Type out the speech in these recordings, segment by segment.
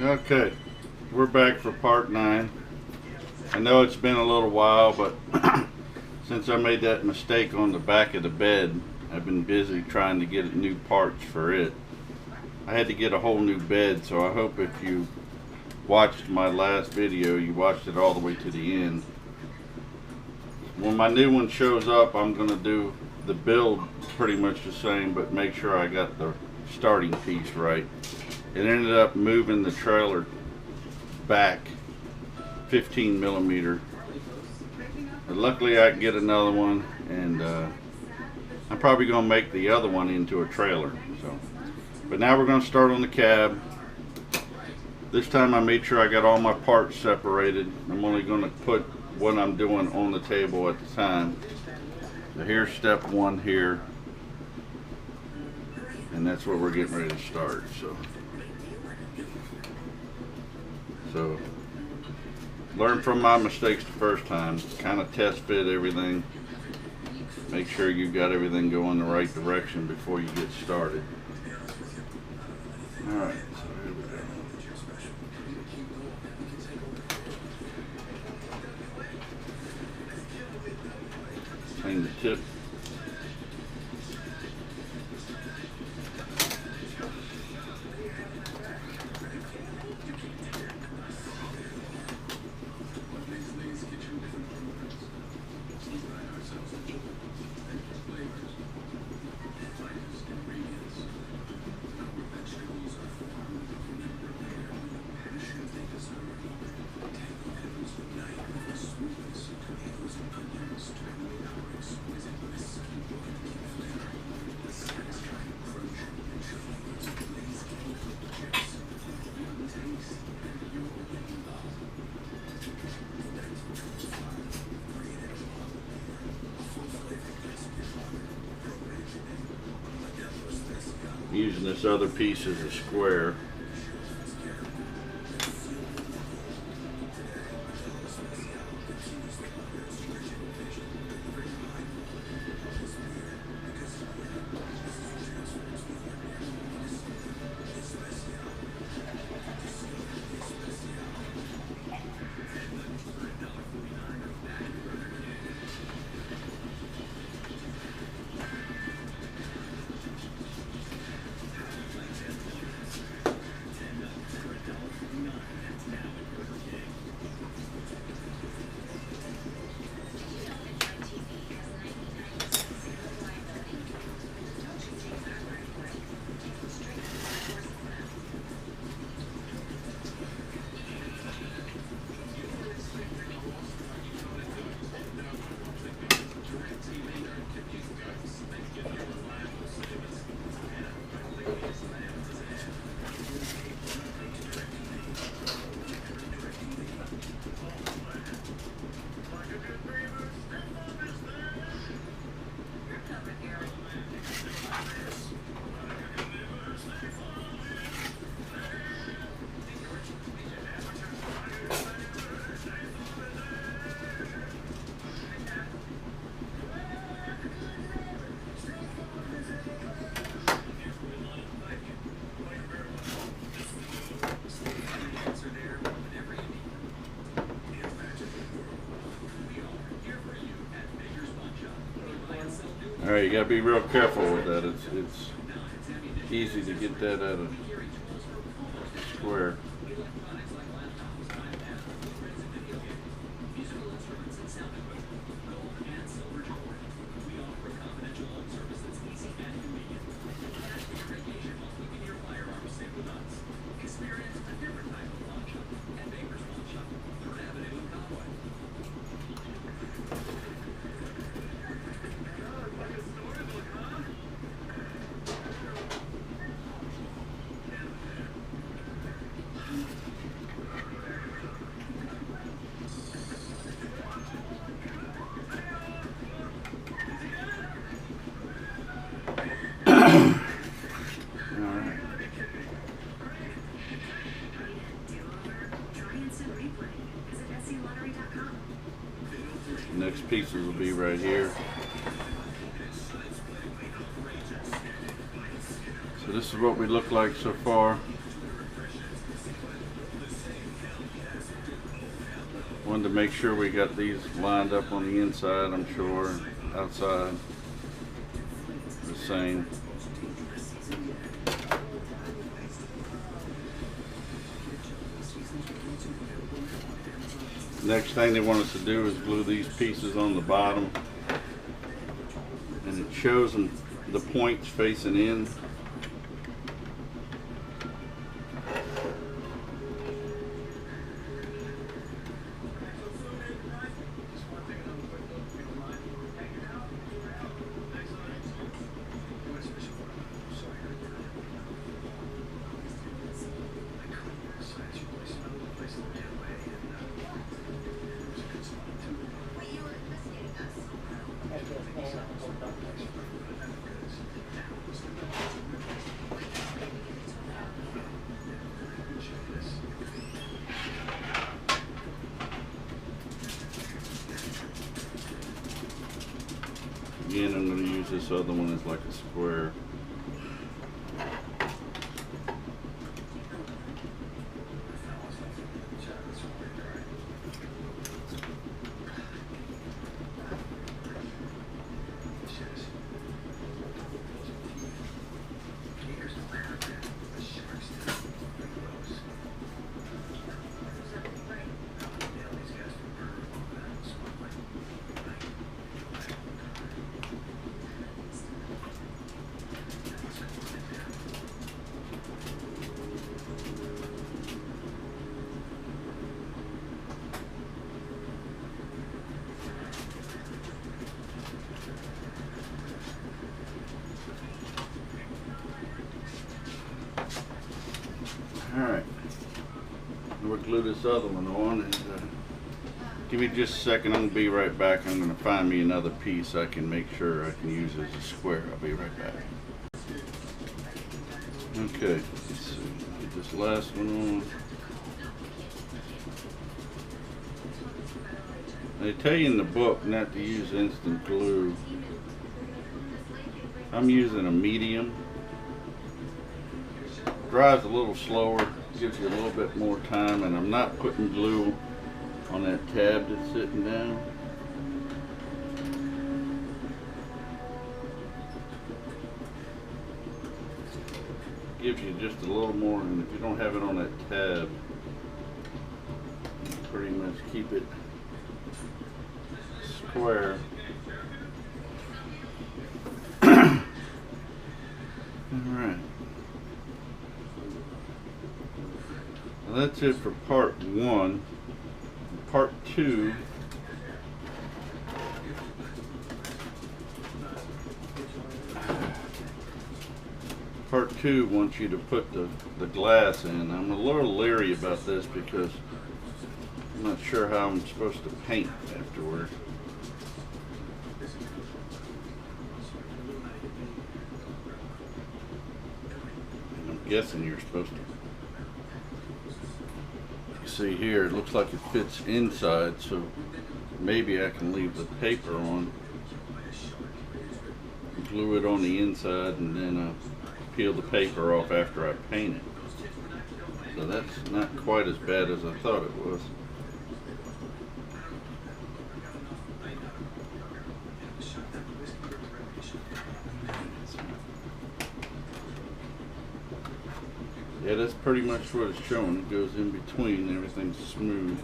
Okay, we're back for part 9. I know it's been a little while, but since I made that mistake on the back of the bed, I've been busy trying to get new parts for it. I had to get a whole new bed, so I hope if you watched my last video, you watched it all the way to the end. When my new one shows up, I'm going to do the build pretty much the same, but make sure I got the starting piece right. It ended up moving the trailer back 15 millimeter. But luckily I can get another one, and I'm probably going to make the other one into a trailer. But now we're going to start on the cab. This time I made sure I got all my parts separated. I'm only going to put what I'm doing on the table at the time. So here's step 1 here, and that's what we're getting ready to start. So learn from my mistakes the first time, kind of test fit everything, make sure you've got everything going the right direction before you get started. Alright, so here we go. Clean the tip. Using this other piece as a square. Alright, you gotta be real careful with that. It's easy to get that out of square. Next pieces will be right here. So this is what we look like so far. Wanted to make sure we got these lined up on the inside. I'm sure outside the same. Next thing they want us to do is glue these pieces on the bottom, and it shows them the points facing in. Again, I'm going to use this other one as like a square. Alright, we'll glue this other one on, and give me just a second. I'm going to be right back. I'm going to find me another piece I can make sure I can use as a square. I'll be right back. Okay, let's see. Get this last one on. They tell you in the book not to use instant glue. I'm using a medium. Dries a little slower, gives you a little bit more time, and I'm not putting glue on that tab that's sitting down. Gives you just a little more, and if you don't have it on that tab, you pretty much keep it square. Alright. That's it for part one. Part two, wants you to put the glass in. I'm a little leery about this because I'm not sure how I'm supposed to paint afterward. And I'm guessing you're supposed to. See here, it looks like it fits inside, so maybe I can leave the paper on, glue it on the inside, and then peel the paper off after I paint it. So that's not quite as bad as I thought it was. Yeah, that's pretty much what it's showing. It goes in between, everything's smooth.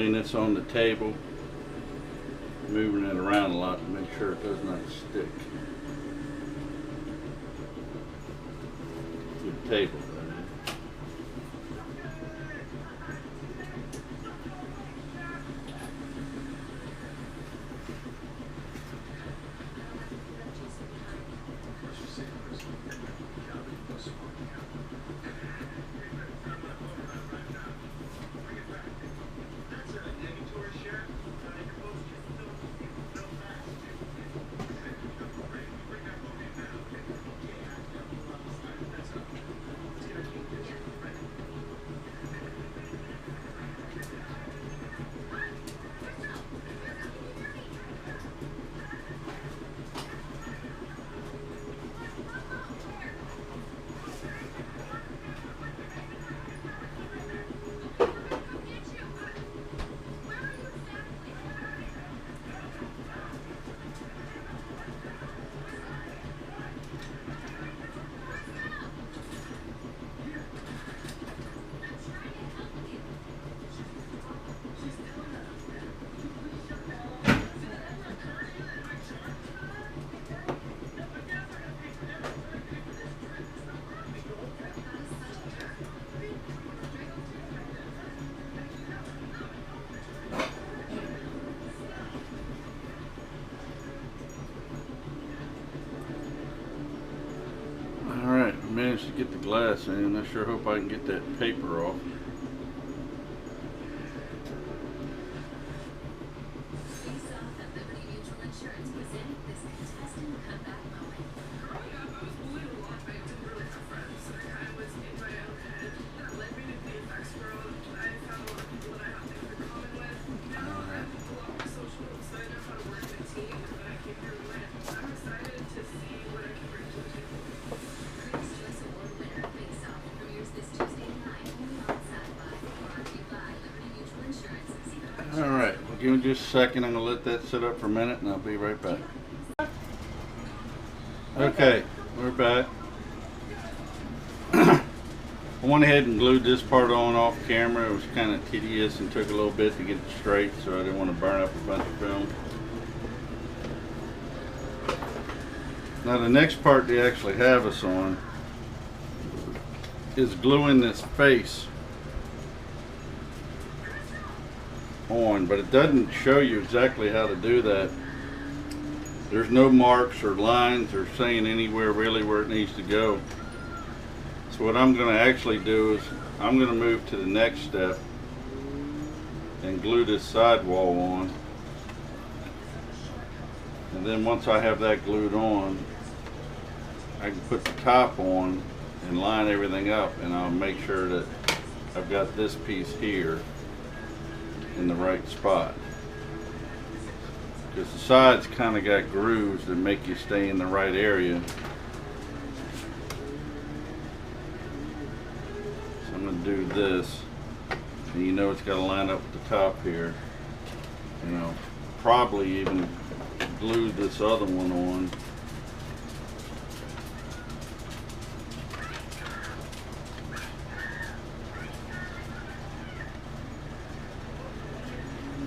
laying this on the table, moving it around a lot to make sure it does not stick to the table. Alright, I managed to get the glass in. I sure hope I can get that paper off. Alright, well, give me just a second. I'm going to let that sit up for a minute and I'll be right back. Okay, we're back. I went ahead and glued this part on off camera. It was kind of tedious and took a little bit to get it straight, so I didn't want to burn up a bunch of film. Now the next part they actually have us on is gluing this face on, but it doesn't show you exactly how to do that. There's no marks or lines or saying anywhere really where it needs to go. So what I'm going to actually do is I'm going to move to the next step and glue this sidewall on, and then once I have that glued on, I can put the top on and line everything up, and I'll make sure that I've got this piece here in the right spot, because the sides kind of got grooves that make you stay in the right area. So I'm going to do this, and you know it's got to line up with the top here, and I'll probably even glue this other one on.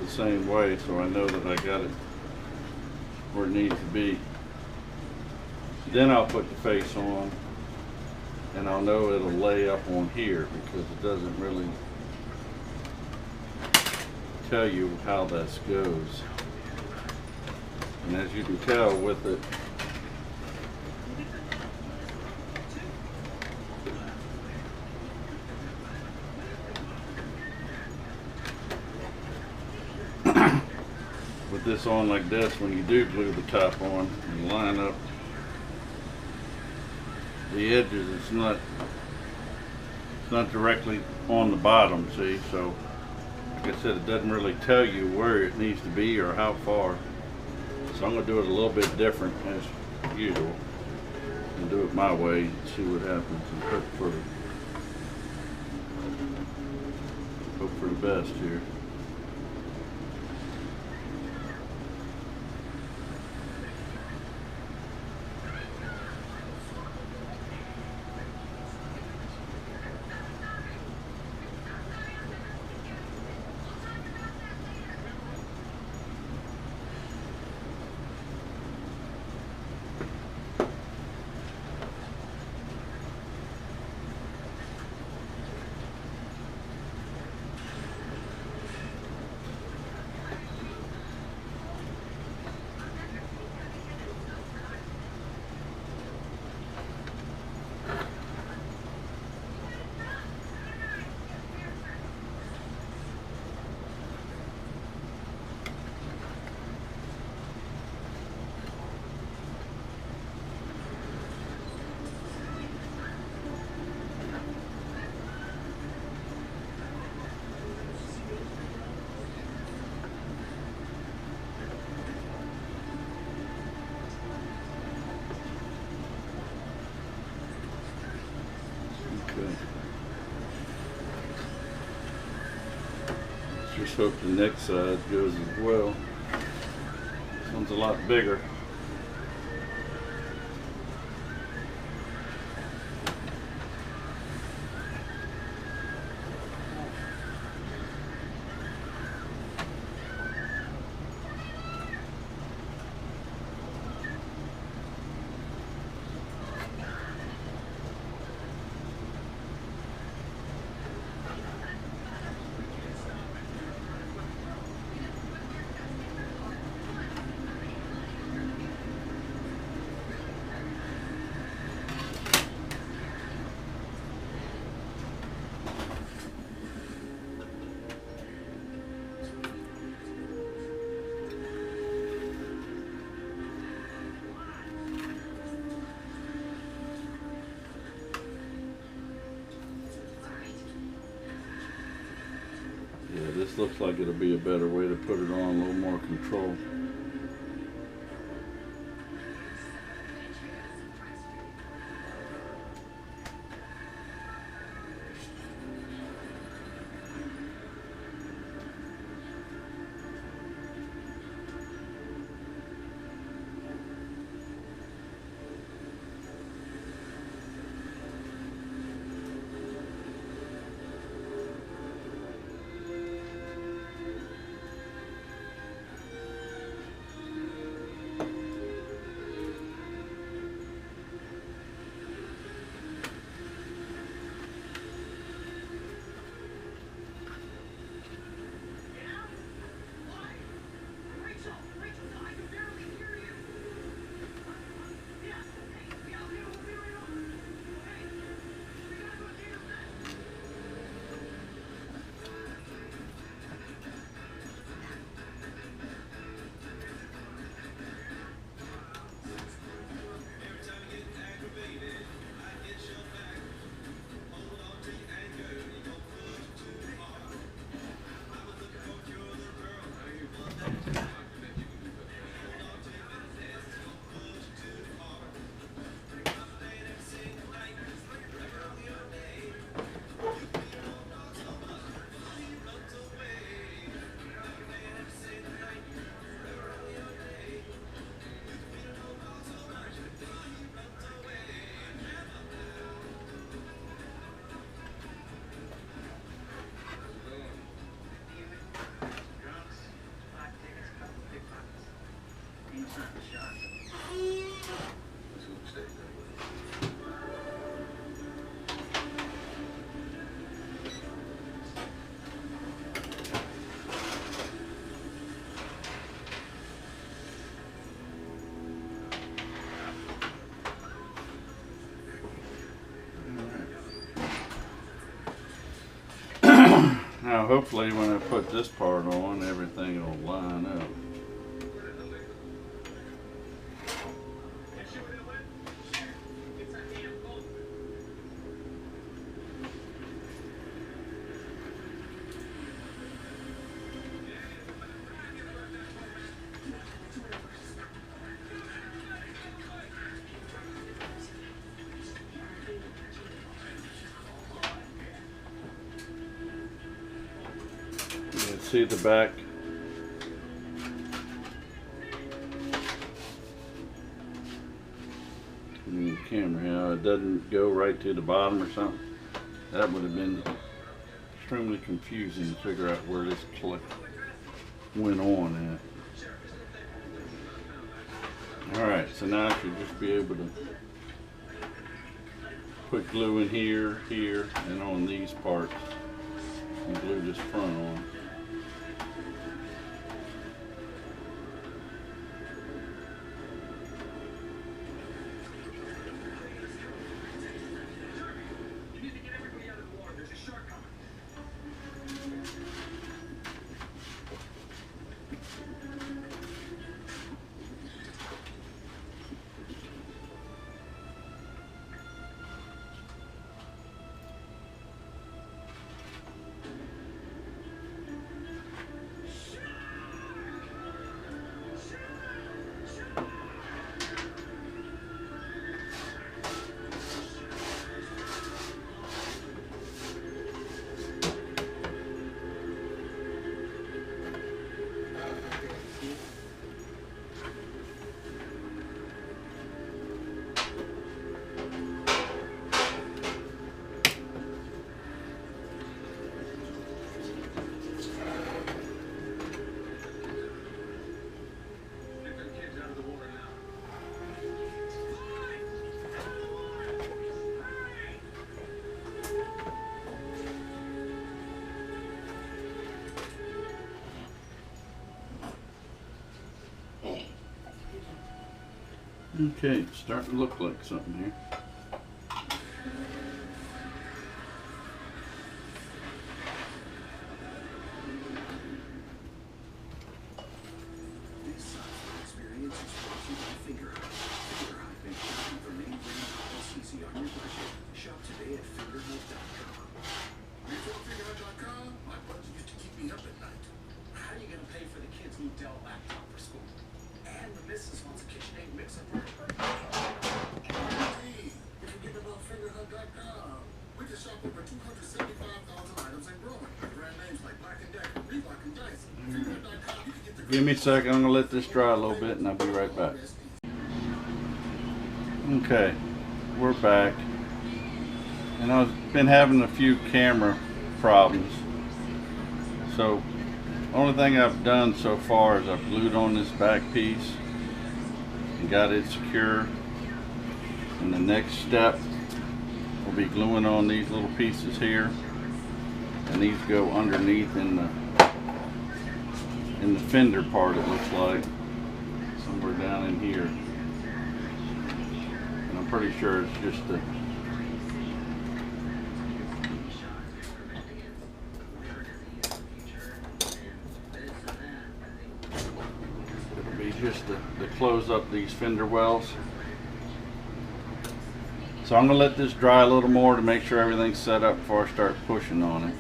Same way, so I know that I got it where it needs to be. Then I'll put the face on, and I'll know it'll lay up on here, because it doesn't really tell you how this goes. And as you can tell with it, with this on like this, when you do glue the top on and line up the edges, it's not directly on the bottom, see? So like I said, it doesn't really tell you where it needs to be or how far. So I'm going to do it a little bit different as usual and do it my way and see what happens, and hope for the best here. just hope the next side goes as well. This one's a lot bigger. Yeah, this looks like it'll be a better way to put it on, a little more control. Now hopefully when I put this part on, everything will line up. See the back. The camera, how it doesn't go right to the bottom or something. That would have been extremely confusing to figure out where this clip went on at. Alright, so now I should just be able to put glue in here, here, and on these parts, and glue this front on. Okay, it's starting to look like something here. Shop today at fingerhut.com. Before fingerhut.com, my budget used to keep me up at night. How are you gonna pay for the kids' new Dell laptop for school? And the missus wants a KitchenAid mixer for her birthday. Hey, if you get about fingerhut.com, we can shop over 275,000 items and growing. Brand names like Black & Decker, Reebok, and Dyson. Fingerhut.com, you can get the... Give me a second, I'm gonna let this dry a little bit and I'll be right back. Okay, we're back. And I've been having a few camera problems. So, only thing I've done so far is I've glued on this back piece and got it secure. And the next step will be gluing on these little pieces here. And these go underneath in the fender part, it looks like. Somewhere down in here. And I'm pretty sure it's just the to close up these fender wells. So I'm going to let this dry a little more to make sure everything's set up before I start pushing on it.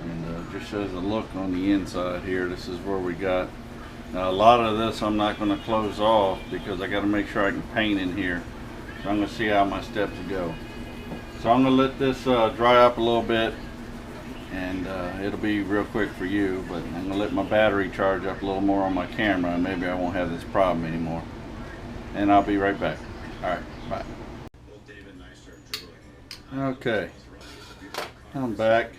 And just shows a look on the inside here. This is where we got. Now a lot of this I'm not going to close off because I got to make sure I can paint in here. So I'm going to see how my steps go. So I'm going to let this dry up a little bit. And it'll be real quick for you, but I'm going to let my battery charge up a little more on my camera and maybe I won't have this problem anymore. And I'll be right back. Alright, bye. Okay, I'm back.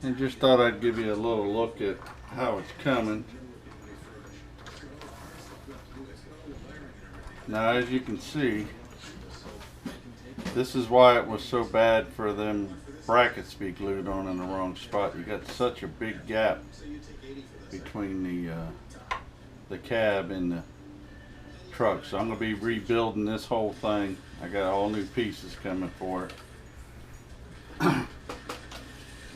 And just thought I'd give you a little look at how it's coming. Now as you can see, this is why it was so bad for them brackets to be glued on in the wrong spot. You got such a big gap between the cab and the truck. So I'm going to be rebuilding this whole thing. I got all new pieces coming for it. And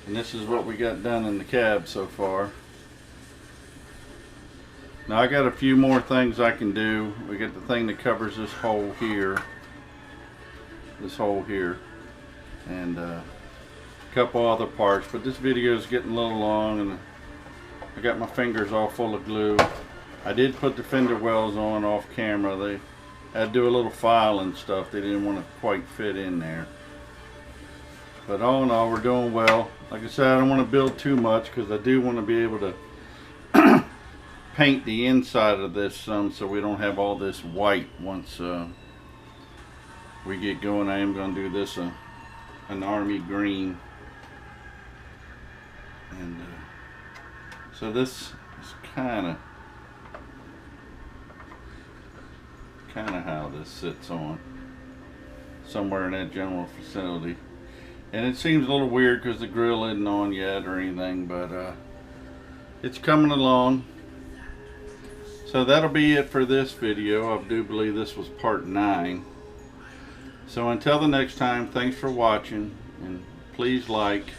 this is what we got done in the cab so far. Now I got a few more things I can do. We got the thing that covers this hole here. This hole here. And couple other parts, but this video is getting a little long and I got my fingers all full of glue. I did put the fender wells on off camera. They had to do a little file and stuff. They didn't want to quite fit in there. But all in all, we're doing well. Like I said, I don't want to build too much because I do want to be able to paint the inside of this some so we don't have all this white once we get going. I am going to do this an army green. And so this is kind of how this sits on somewhere in that general facility. And it seems a little weird because the grill isn't on yet or anything, but it's coming along. So that'll be it for this video. I do believe this was part 9. So until the next time, thanks for watching, and please like,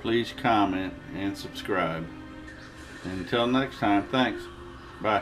please comment, and subscribe. And until next time, thanks. Bye.